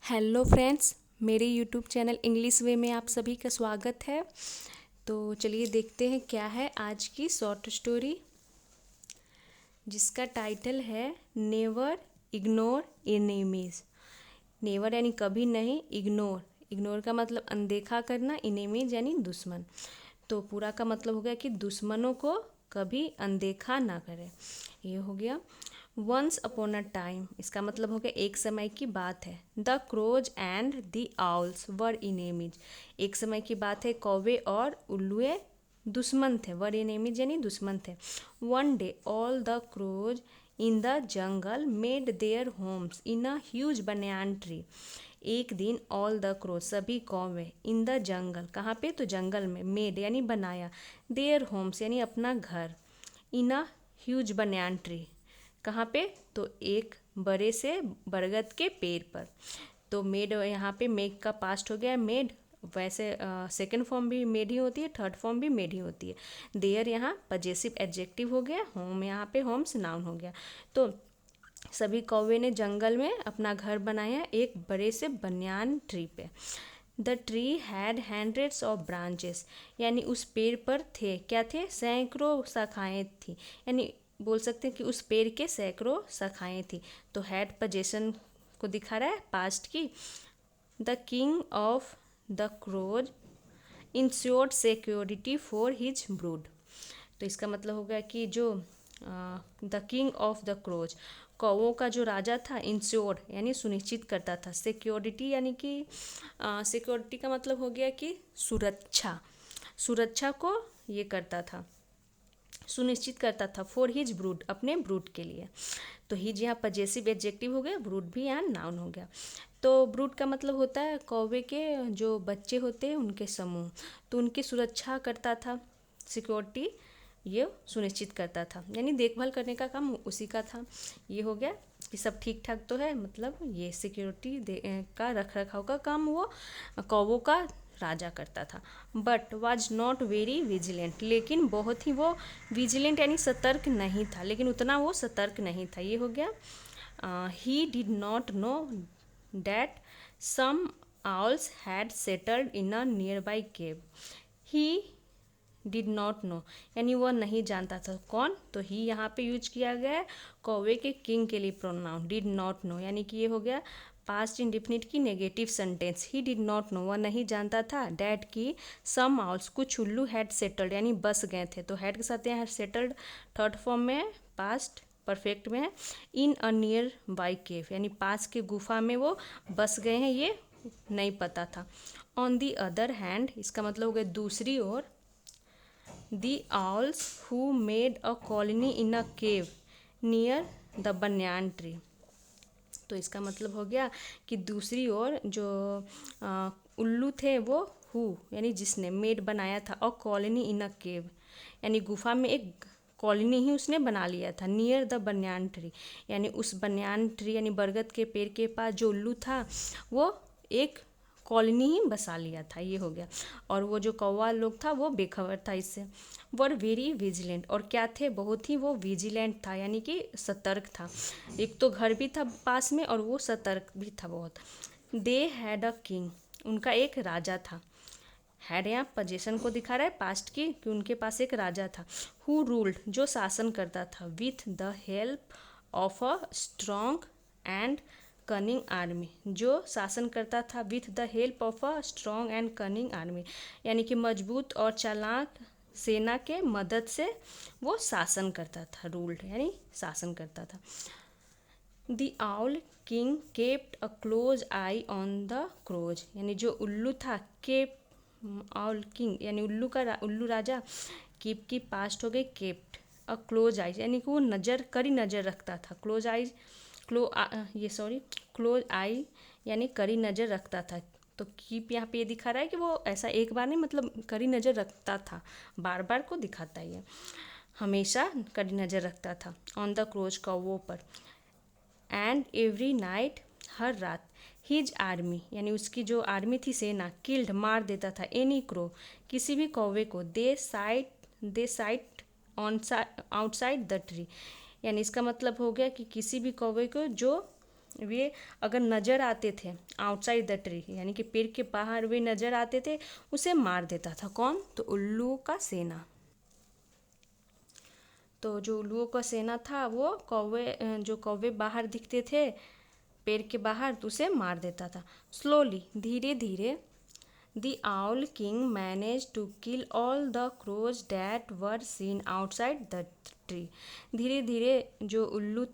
Hello friends, मेरे YouTube channel English वे में आप सभी का स्वागत है। तो चलिए देखते हैं क्या है आज की शॉर्ट स्टोरी, जिसका टाइटल है नेवर इग्नोर एनिमीज। नेवर यानी कभी नहीं, इग्नोर इग्नोर का मतलब अनदेखा करना, एनिमीज यानी दुश्मन। तो पूरा का मतलब हो गया कि दुश्मनों को कभी अनदेखा ना करें। ये हो गया। वंस अपॉन अ टाइम, इसका मतलब हो गया एक समय की बात है। The crows and the owls were enemies, एक समय की बात है, कौवे और उल्लुए दुश्मन थे। वर इनेमीज यानी दुश्मन थे। One day all the crows in the jungle made their homes in a huge banyan tree. एक दिन ऑल द क्रोज, सभी कौवे, इन द जंगल, कहाँ पे, तो जंगल में, मेड यानी बनाया, देयर होम्स यानी अपना घर, इन अ ह्यूज बनियान ट्री, कहाँ पे, तो एक बड़े से बरगद के पेड़ पर। तो मेड यहाँ पे मेक का पास्ट हो गया मेड। वैसे सेकंड फॉर्म भी मेड ही होती है, थर्ड फॉर्म भी मेड ही होती है। देयर यहाँ पजेसिव एडजेक्टिव हो गया, होम यहाँ पे होम्स नाउन हो गया। तो सभी कौवे ने जंगल में अपना घर बनाया एक बड़े से बनियान ट्री पे। The tree had hundreds of branches, यानी उस पेड़ पर थे, क्या थे, सैकड़ों शाखाएं थी। यानी बोल सकते हैं कि उस पेड़ के सैकड़ों शाखाएं थी। तो हैड पोजेशन को दिखा रहा है पास्ट की। The king of the crows ensured security for his brood. तो इसका मतलब होगा कि जो the king of the crows, कौवों का जो राजा था, इंश्योर्ड यानी सुनिश्चित करता था, सिक्योरिटी यानी कि सिक्योरिटी का मतलब हो गया कि सुरक्षा, सुरक्षा को ये करता था, सुनिश्चित करता था, फॉर हिज ब्रूड, अपने ब्रूड के लिए। तो हिज यहाँ पजेसिव एडजेक्टिव हो गया, ब्रूड भी यहाँ नाउन हो गया। तो ब्रूड का मतलब होता है कौवे के जो बच्चे होते हैं उनके समूह। तो उनकी सुरक्षा करता था, सिक्योरिटी ये सुनिश्चित करता था, यानी देखभाल करने का काम उसी का था। ये हो गया कि सब ठीक ठाक तो है, मतलब ये सिक्योरिटी का रख रखाव का काम वो कौवों का राजा करता था। But was not very vigilant, लेकिन बहुत ही वो विजिलेंट यानी सतर्क नहीं था, लेकिन उतना वो सतर्क नहीं था। ये हो गया। He did not know that some owls had settled in a nearby cave. He did not know यानी वह नहीं जानता था। कौन, तो ही यहाँ पे यूज किया गया है कौवे के किंग के लिए प्रोनाउन। डिड नॉट नो यानी कि ये हो गया पास्ट इंडिफिनिट की negative sentence. He did not no, वह नहीं जानता था, डैट की सम आउल्स, कुछ उल्लू, हैड सेटल्ड यानी बस गए थे। तो हैड के साथ यहाँ सेटल्ड थर्ड फॉर्म में है, पास्ट परफेक्ट में है। इन अ नियर बाई केव यानी पास के गुफा में वो बस गए हैं, ये नहीं पता था। ऑन दी अदर हैंड, इसका मतलब हो गया दूसरी ओर, the owls who made a colony in a cave near the banyan tree। तो इसका मतलब हो गया कि दूसरी ओर जो उल्लू थे वो हु यानी जिसने, मेड बनाया था, और कॉलोनी इन अ केव यानी गुफा में एक कॉलोनी ही उसने बना लिया था, नियर द बनियान ट्री यानी उस बनियान ट्री यानी बरगद के पेड़ के पास जो उल्लू था वो एक कॉलोनी ही बसा लिया था। ये हो गया। और वो जो कौवा लोग था वो बेखबर था इससे। वर वेरी विजिलेंट, और क्या थे, बहुत ही वो विजिलेंट था यानी कि सतर्क था। एक तो घर भी था पास में और वो सतर्क भी था बहुत। दे हैड अ किंग, उनका एक राजा था। हैड यहाँ पोजीशन को दिखा रहा है पास्ट की, कि उनके पास एक राजा था। हु रूल्ड, जो शासन करता था, with the help of a strong and cunning army, जो शासन करता था with the help of a strong and cunning army यानी कि मजबूत और चालाक सेना के मदद से वो शासन करता था। रूल्ड यानी शासन करता था। The owl king kept a close eye on the crows, यानी जो उल्लू था, केप आउल किंग यानी उल्लू का उल्लू राजा, कीप की पास्ट हो गई केप्ट, अ क्लोज आइज यानी कि वो नज़र, कड़ी नज़र रखता था। क्लोज आइज, क्लोज आई यानी कड़ी नज़र रखता था। तो कीप यहाँ पे ये दिखा रहा है कि वो ऐसा एक बार नहीं, मतलब कड़ी नज़र रखता था, बार बार को दिखाता है ये, हमेशा कड़ी नज़र रखता था ऑन द क्रोज, कौवों पर। एंड एवरी नाइट, हर रात, हिज आर्मी यानी उसकी जो आर्मी थी, सेना, किल्ड मार देता था, एनी क्रो किसी भी कौवे को, they sight on outside the tree यानी इसका मतलब हो गया कि किसी भी कौवे को जो वे अगर नज़र आते थे आउटसाइड द ट्री, यानी कि पेड़ के बाहर वे नज़र आते थे, उसे मार देता था। कौन? तो उल्लुओं का सेना। तो जो उल्लुओं का सेना था वो जो कौवे बाहर दिखते थे पेड़ के बाहर, तो उसे मार देता था। स्लोली, धीरे धीरे, The owl king managed to kill all the crows that were seen outside the tree. धीरे धीरे जो उल्लू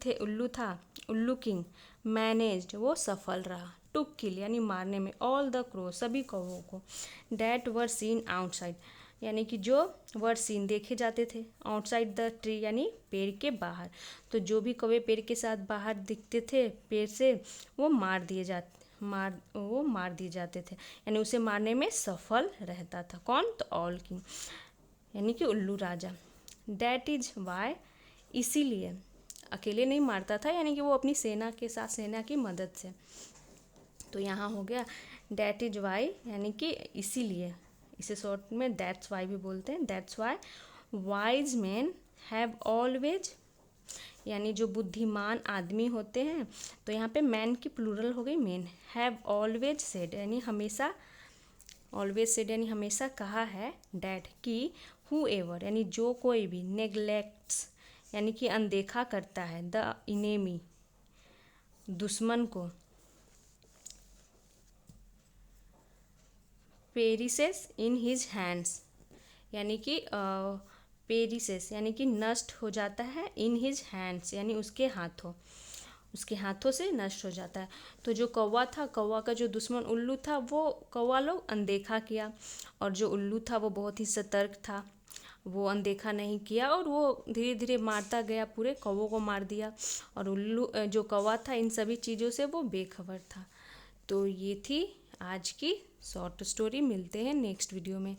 था, उल्लू किंग, मैनेज्ड, वो सफल रहा, टू किल यानी मारने में, ऑल द क्रो, सभी कौवों को, डैट वर सीन आउटसाइड यानी कि जो वर सीन देखे जाते थे, आउटसाइड द ट्री यानी पेड़ के बाहर। तो जो भी कौवे पेड़ के साथ बाहर दिखते थे पेड़ से, वो मार दिए जाते थे, यानी उसे मारने में सफल रहता था। कौन? तो ऑल किंग यानी कि उल्लू राजा। डैट इज वाई, इसीलिए, अकेले नहीं मारता था, यानी कि वो अपनी सेना के साथ, सेना की मदद से। तो यहाँ हो गया डैट इज वाई यानी कि इसीलिए, इसे शॉर्ट में दैट्स वाई भी बोलते हैं। That's why wise man have always, यानी जो बुद्धिमान आदमी होते हैं, तो यहाँ पे मैन की प्लूरल हो गई मेन। हैव ऑलवेज सेड यानी हमेशा, ऑलवेज सेड यानी हमेशा कहा है, डैट कि हु एवर यानी जो कोई भी, नेग्लेक्ट्स यानी कि अनदेखा करता है, द इनेमी दुश्मन को, पेरिसेस इन हिज हैंड्स यानी कि पेरिसेस यानी कि नष्ट हो जाता है, इन हिज हैंड्स यानी उसके हाथों से नष्ट हो जाता है। तो जो कौवा था, कौवा का जो दुश्मन उल्लू था, वो कौवा लोग अनदेखा किया, और जो उल्लू था वो बहुत ही सतर्क था, वो अनदेखा नहीं किया, और वो धीरे धीरे मारता गया, पूरे कौवों को मार दिया, और उल्लू जो कौवा था इन सभी चीज़ों से वो बेखबर था। तो ये थी आज की शॉर्ट स्टोरी। मिलते हैं नेक्स्ट वीडियो में।